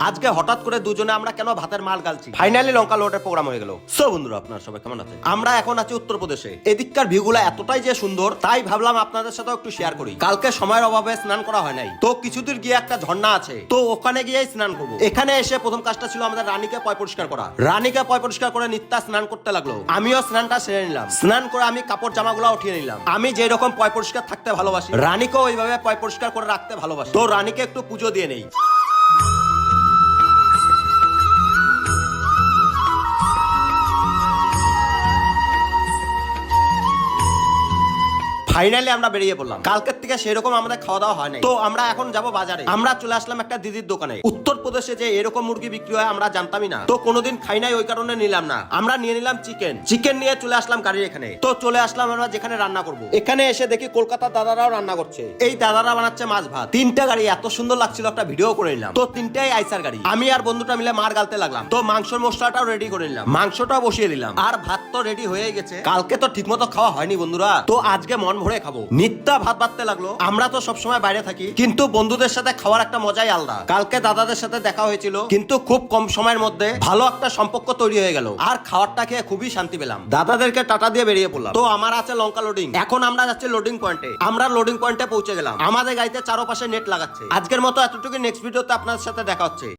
আজকে হঠাৎ করে দুজনে আমরা কেন ভাতের মাল গালছি, ফাইনালি লঙ্কা লোডের প্রোগ্রাম হয়ে গেল। সো বন্ধুরা, আপনারা সবাই কেমন আছেন? আমরা এখন আছি উত্তরপ্রদেশে। এদিককার ভিউগুলো এতটাই যে সুন্দর, তাই ভাবলাম আপনাদের সাথে একটু শেয়ার করি। কালকে সময়ের অভাবে স্নান করা হয় নাই, তো কিছুদূর গিয়ে একটা ঝর্ণা আছে, তো ওখানে গিয়ে স্নান করবো। এখানে এসে প্রথম কাজটা ছিল আমাদের রানীকে পয় পরিষ্কার করা। রানীকে পয় পরিষ্কার করে নিত্যা স্নান করতে লাগলো। আমিও স্নানটা সেরে নিলাম। স্নান করে আমি কাপড় জামাগুলো উঠিয়ে নিলাম। আমি যে রকম পয় পরিষ্কার থাকতে ভালোবাসি, রানীকেও ওইভাবে পয় পরিষ্কার করে রাখতে ভালোবাসি। তো রানীকে একটু পুজো দিয়ে নেই। ফাইনালি আমরা বেরিয়ে পড়লাম। কালকের থেকে সেরকম আমাদের খাওয়া দাওয়া হয় নাই, তো আমরা এখন যাব বাজারে। আমরা চলে আসলাম একটা দিদির দোকানে। উত্তরপ্রদেশে যে এরকম মুরগি বিক্রি হয় আমরা জানতামই না, তো কোনোদিন খাই নাই, ওই কারণে নিলাম না। আমরা নিয়ে নিলাম চিকেন নিয়ে চলে আসলাম গাড়ির এখানে। তো চলে আসলাম আমরা যেখানে রান্না করব। এখানে এসে দেখি কলকাতার দাদারাও রান্না করছে। এই দাদারা বানাচ্ছে মাছ ভাত। তিনটা গাড়ি এত সুন্দর লাগছিল, একটা ভিডিও করে নিলাম। তো তিনটাই আইসার গাড়ি। আমি আর বন্ধুটা মিলে মার গালতে লাগলাম। তো মাংসের মশলাটাও রেডি করে নিলাম, মাংসটাও বসিয়ে দিলাম, আর ভাত তো রেডি হয়ে গেছে। কালকে তো ঠিকমতো খাওয়া হয়নি বন্ধুরা, তো আজকে মন ভরে খাবো। নিত্যা ভাত বাড়তে লাগলো। আমরা তো সবসময় বাইরে থাকি, কিন্তু বন্ধুদের সাথে খাওয়ার একটা মজাই আলাদা। কালকে দাদাদের সাথে দেখা হয়েছিল, কিন্তু খুব কম সময়ের মধ্যে ভালো একটা সম্পর্ক তৈরি হয়ে গেল, আর খাওয়ারটা খেয়ে খুবই শান্তি পেলাম। দাদাদেরকে টাটা দিয়ে বেরিয়ে পড়লাম। তো আমার আছে লঙ্কা লোডিং। এখন আমরা যাচ্ছি লোডিং পয়েন্টে। আমরা লোডিং পয়েন্টে পৌঁছে গেলাম। আমাদের গাড়িতে চারপাশে নেট লাগাচ্ছে। আজকের মতো এতটুকু, নেক্সট ভিডিওতে আপনাদের সাথে দেখা হচ্ছে।